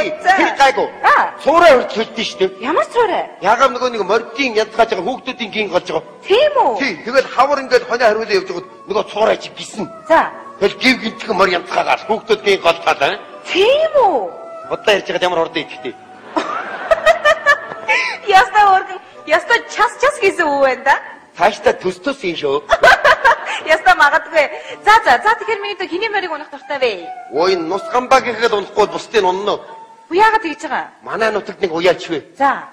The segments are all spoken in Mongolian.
Тэр гайгүй. Цуураа урд хөлдөн шүү дээ. Ямар цуураа? Яагаад нөгөө нэг мордын янзгааж байгаа хүүхдүүдийн гин голж байгаа. Тийм үү? Тий. Тэгэл хавар ингээд хонио хариулаа явж байгаа нөгөө цуураа чи гисэн. За. Тэгэл гів гинтхэн мор янзгаагаар хүүхдүүд гин голтаад аа. Тийм үү? Бодлоо ярьж байгаа ямар урд идэхтэй. Яста час гэсэн үг байна да? Тааштай төс юм шүү. Яста магадгүй. За тэгэхээр миний дөө хиний морийг унах дуртай вэ? Ой, нус гамбаа гэхэд унахгүй бусдыг унна. Яагаад тэгж байгаа? Манай нутагт нэг уяач вэ? За.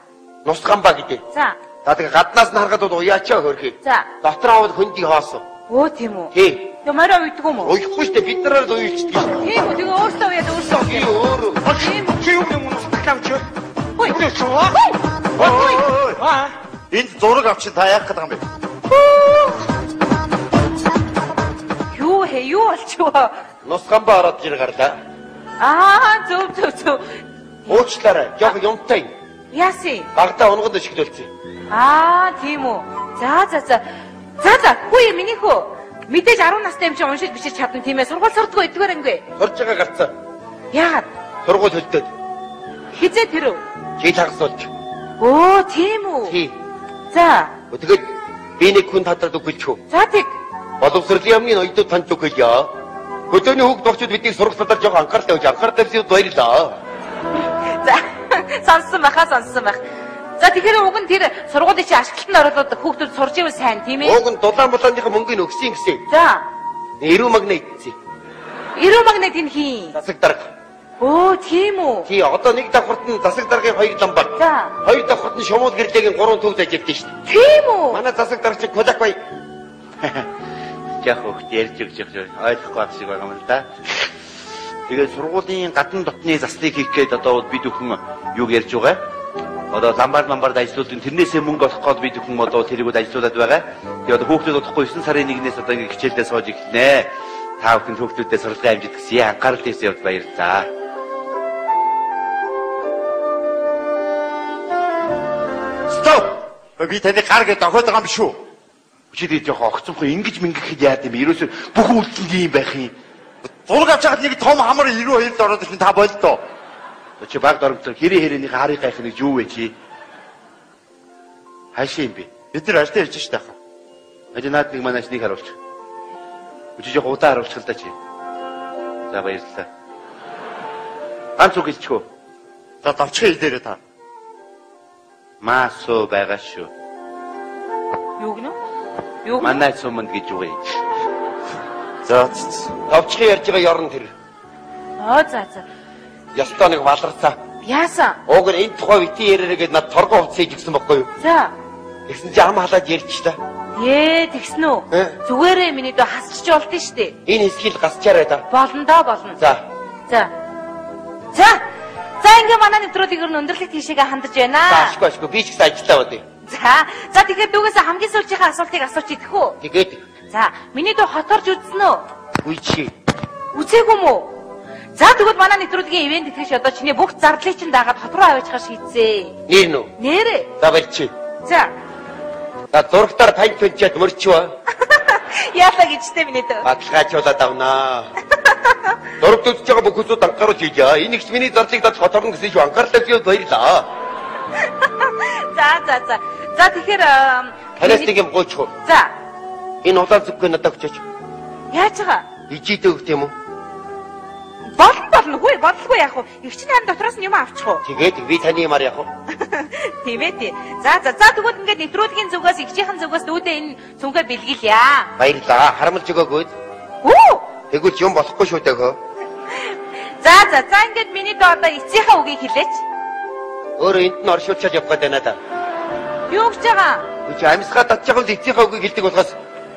Нус гамбаа гэдэг. За. Тэгээ гаднаас нь харахад бол уяачаа хөрхий. За. Дотроо бол хөндийг хоосоо. Өө тийм үү? Тий. Тэг мороо уйдгүй юм уу? Уйхгүй штэ бид нараар уйлчихдээ шүү. Тийм үү? Тэгээ өөртөө уяад өөртөө. Тий өөрөө. Тийм үү? Чи юу юм уу? Тагламч. Ой. Ой. Энд зураг авчих та яах гэдэг юм бэ? Юу болчихвоо? Нус гамбаа ороод жир гарлаа. Зөв. Уучлаарай. Жог юмтай. Яасын? Багтаа унгад ашиглуулсан. Тийм үү. За. Хүү миний хөө. Мэдээж 10 настай юм чи уншиж бичиж чадна тийм ээ. Сургууль сурдгүй эдгээр ангүй. Сурж байгаа гарцаа. Яагаад? Сургууль хөлдөөд. Хизээ тэр үү? Чи тагсуулж. Оо, тийм үү? Тий. За. Тэгээд би нэг хүн тадраад өгүүлчихв. За тэг. Боловсролын яамны ноёдод танд өгөё. Хөдөөний хүүхд очоод бидийг сургалтаар жоох анхаарал тавьж авсад баярлаа. За. Сонссон байх. За тэгэхээр уг нь тэр сургуулийн чи ашиглалтанд ороод хүүхдүүд сурж ивэл сайн тийм ээ? Уг нь дулаан булааныхаа мөнгөний өгсөн гэсэн. За. Эрүү магнит гэсэн. Эрүү магнит энэ хин? Засаг дарга. Оо, тийм үү? Тий, одоо нэг давхарт нь засаг даргын 2 ламбар. За. 2 давхарт нь шумуул гэрлэгийн 3 төвд ажилладаг шүү дээ. Тийм үү? Манай засаг даргач Кулак бай. Яг хөөд ярьж ойлгохгүй байх шиг байгаа юм л да. Тэгээд сургуулийн гадна дотны засныг хийх гээд одоо бид бүхэн юу ярьж байгаа? Одоо ламбард ажиллаулдаг тэрнээсээ мөнгө олох гээд бид бүхэн одоо тэрийг ажиллаулад байгаа. Тэгээд одоо хүүхдүүд удахгүй 9 сарын 1-ээс одоо ингэ хичээлдээ сууж эхэлнэ. Та бүхэн хүүхдүүдэд сургалтын амжилт хүсье. Анхаарал тавьсан явд баярлалаа. Стоп! Би таны гар гэж дохоод байгаа юм шүү. Чи дээд яг огцомхон ингэж мингэхэд яад юм. Ерөөсөө бүх үйлдэл ийм байх юм. Зураг авч хаад нэг том хамар 92-д ороод ирсэн та болдоо. Чи баг дөрмтөр хэрэг харыг гайх нэг юу вэ чи? Хайшаа юм бэ? Бид нар ажлаа ярьж штэ хаа. Наад нэг манайч нэг харуулчих. Чи жоо удаа харуулчих л да чи. За баярлалаа. Ганц үг хэлчихв. За давчхаа хэлээрээ та. Маасо байгаа шүү. Юу гэнэ? Юу? Манай суманд гэж үгүй. За давчхаа ярьж байгаа ёрон тэр. За. Ястаа нэг маларцаа. Яасан? Уг нь энэ тухай бити ярээрээ над торгон хувцас хийжсэн байхгүй юу? За. Тэгсэн чи ам халаад ярьж та. Тэгсэн үү? Зүгээрээ миний дөө хасчих болтон штэ. Энэ хэсгийг гасчаарай да. Болно. За ингээ манай нэвтрүүлгийг өндөрлөлт тийшээгээ хандаж байна. Ашгүй би ч гэсэн ажиллаа бод. За тэгэхээр дүүгээс хамгийн сүүлчийнхээ асуултыг асууч идэх үү? Тэгээд. За, миний дөө хоторж үзсэн үү? Үгүй чи. Үзээгүй мүү? За тэгвэл манай нэвтрүүлгийн ивент итгэж одоо чиний бүх зардлыг чинь дагаад хот руу аваачхаар шийдсэн. Нэр нү? Нэрээ. За барьчих. За. Зургатаар панччаад мөрчөө. Яалаа гэжтэй миний дөө. Баталгаажуулаад авнаа. Зургт үзэж байгаа бүх хүмүүсд анхааруулж ийя. Энэ их миний зардлыг дад хоторно гэсэн шүү анхаарлаа гэж баярлаа. За тэгэхээр танаас нэг юм гоочих. За. Энэ улаан зүггүй надад өгчөөч. Яаж байгаа? Ижидээ өгт юм уу? Болно. Хөөе, бодлохгүй яах вэ? Игчний хаан дотроос нь юм авчих уу? Тэгээд би таны юмар яах вэ? Тийм ээ. За тэгвэл ингээд нэвтрүүлгийн зүгээс игчийнхэн зүгээс дүүдээ энэ цүнхээ бэлгийлье. Баярлаа. Харамлж өгөөгүй. Тэгвэл юм болохгүй шүү дээ хөө. За ингээд миний доо одоо эцсийнхээ үгийг хэлээч. Өөрөө энд нь оршуулчаад явах гээд байна да. Юу гэж байгаа? Үгүй амьсгаа татж байгаа бол эцсийнхээ үгийг хэлдэг болохоос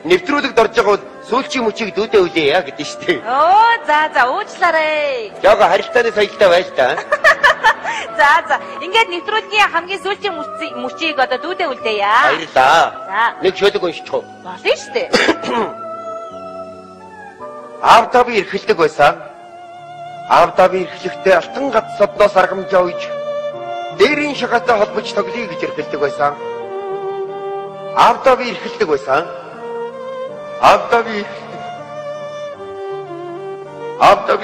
нэвтрүүлэгд орж байгаа бол сүүлчийн мөчийг дүүдээ үлээ яа гэдэг шүү дээ. За уучлаарай. Яг харилцааны соёлтой байж та. За ингээд нэвтрүүлгийн хамгийн сүүлчийн мөчийг одоо дүүдээ үлдээ яа. Баярлаа. За. Нэг шөлөг уншчих уу? Болно шүү дээ. Авдаби эрхэлдэг байсан. Авдаби эрхлэхдээ алтан гад содноос аргамжаа үйж дээрийн шагатай холбож тоглоё гэж эрхэлдэг байсан. Авдаби эрхэлдэг байсан. Авдаби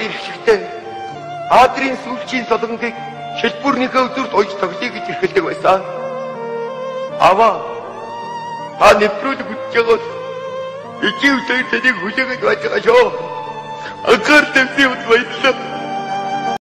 эрхлэхдээ Аадрын сүүлчийн солонгыг шилбүрнийхээ өдөр тойж тоглоё гэж ирхэлдэг байсан. Аваа. Та нэвтрүүлэг үзэж байгаад ичи үсээ тэнийг хүлээгээд байж байгаа шүү. Акар тэмцээ үзлээ.